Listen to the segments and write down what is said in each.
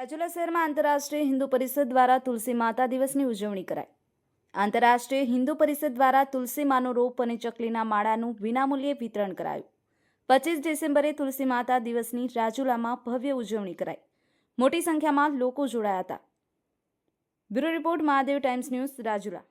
રાજુલા શહેરમાં આંતરરાષ્ટ્રીય હિન્દુ પરિષદ દ્વારા તુલસી માતા દિવસની ઉજવણી કરાઈ। આંતરરાષ્ટ્રીય હિન્દુ પરિષદ દ્વારા તુલસી માનો રોપ અને ચકલીના માળાનું વિનામૂલ્યે વિતરણ કરાયું। 25 ડિસેમ્બરે તુલસી માતા દિવસની રાજુલામાં ભવ્ય ઉજવણી કરાઈ। મોટી સંખ્યામાં લોકો જોડાયા હતા। Bureau report Mahadev times news, Rajula.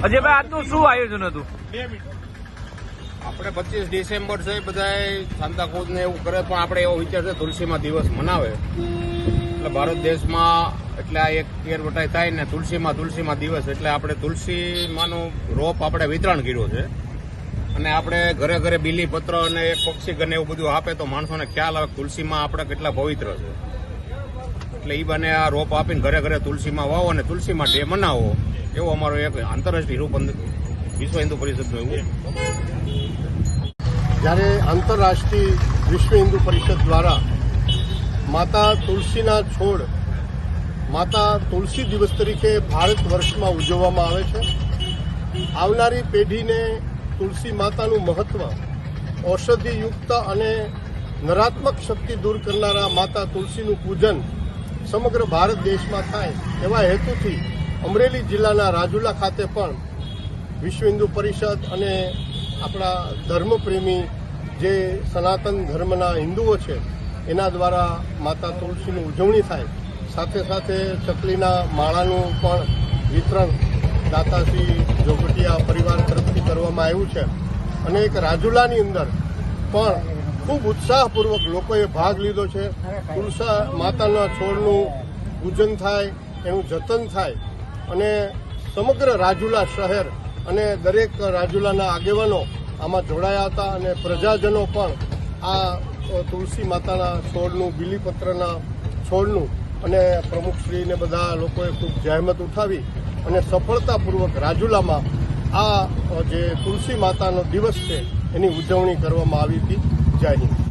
Ajaybhai, આજનું શું આયોજન હતું? આપણે 25 ડિસેમ્બર છે, બધાય સાંતાક્રુઝ ને એવું કરે, પણ આપણે એવો વિચાર છે તુલસીમાં દિવસ મનાવે એટલે ભારત દેશમાં એટલે આ એક કેરવટાઈ થાય ને તુલસીમાં દિવસ એટલે આપણે તુલસીમાંનું રોપ આપણે વિતરણ કર્યું છે અને આપણે ઘરે ઘરે બીલી પત્ર અને એક પક્ષી ગને એવું બધું આપે તો માણસોને ખ્યાલ આવે તુલસીમાં આપણે કેટલા પવિત્ર છે। એટલે એ બને આ રોપ આપીને ઘરે ઘરે તુલસીમાં વાવો અને તુલસીમાં ડે મનાવો, એવો અમારો એક આંતરરાષ્ટ્રીય રૂપ વિશ્વ હિન્દુ પરિષદનું એવું। જ્યારે આંતરરાષ્ટ્રીય વિશ્વ હિન્દુ પરિષદ દ્વારા માતા તુલસીના છોડ માતા તુલસી દિવસ તરીકે ભારત વર્ષમાં ઉજવવામાં આવે છે। આવનારી પેઢીને તુલસી માતાનું મહત્વ, ઔષધિયુક્ત અને નરાત્મક શક્તિ દૂર કરનારા માતા તુલસીનું પૂજન સમગ્ર ભારત દેશમાં થાય એવા હેતુથી અમરેલી જિલ્લાના રાજુલા ખાતે પણ વિશ્વ હિન્દુ પરિષદ અને આપણા ધર્મપ્રેમી જે સનાતન ધર્મના હિન્દુઓ છે એના દ્વારા માતા તુલસીની ઉજવણી થાય। સાથે સાથે ચકલીના માળાનું પણ વિતરણ દાતાશ્રી જોગટિયા પરિવાર તરફથી કરવામાં આવ્યું છે અને એક રાજુલાની અંદર પણ ખૂબ ઉત્સાહપૂર્વક લોકોએ ભાગ લીધો છે। તુલસા માતાના છોડનું પૂજન થાય, એનું જતન થાય અને સમગ્ર રાજુલા શહેર અને દરેક રાજુલાના આગેવાનો આમાં જોડાયા હતા અને પ્રજાજનો પણ આ તુલસી માતાના છોડનું, બીલીપત્રના છોડનું અને પ્રમુખશ્રીને બધા લોકોએ ખૂબ જહેમત ઉઠાવી અને સફળતાપૂર્વક રાજુલામાં આ જે તુલસી માતાનો દિવસ છે એની ઉજવણી કરવામાં આવી હતી। જય હિન્દ।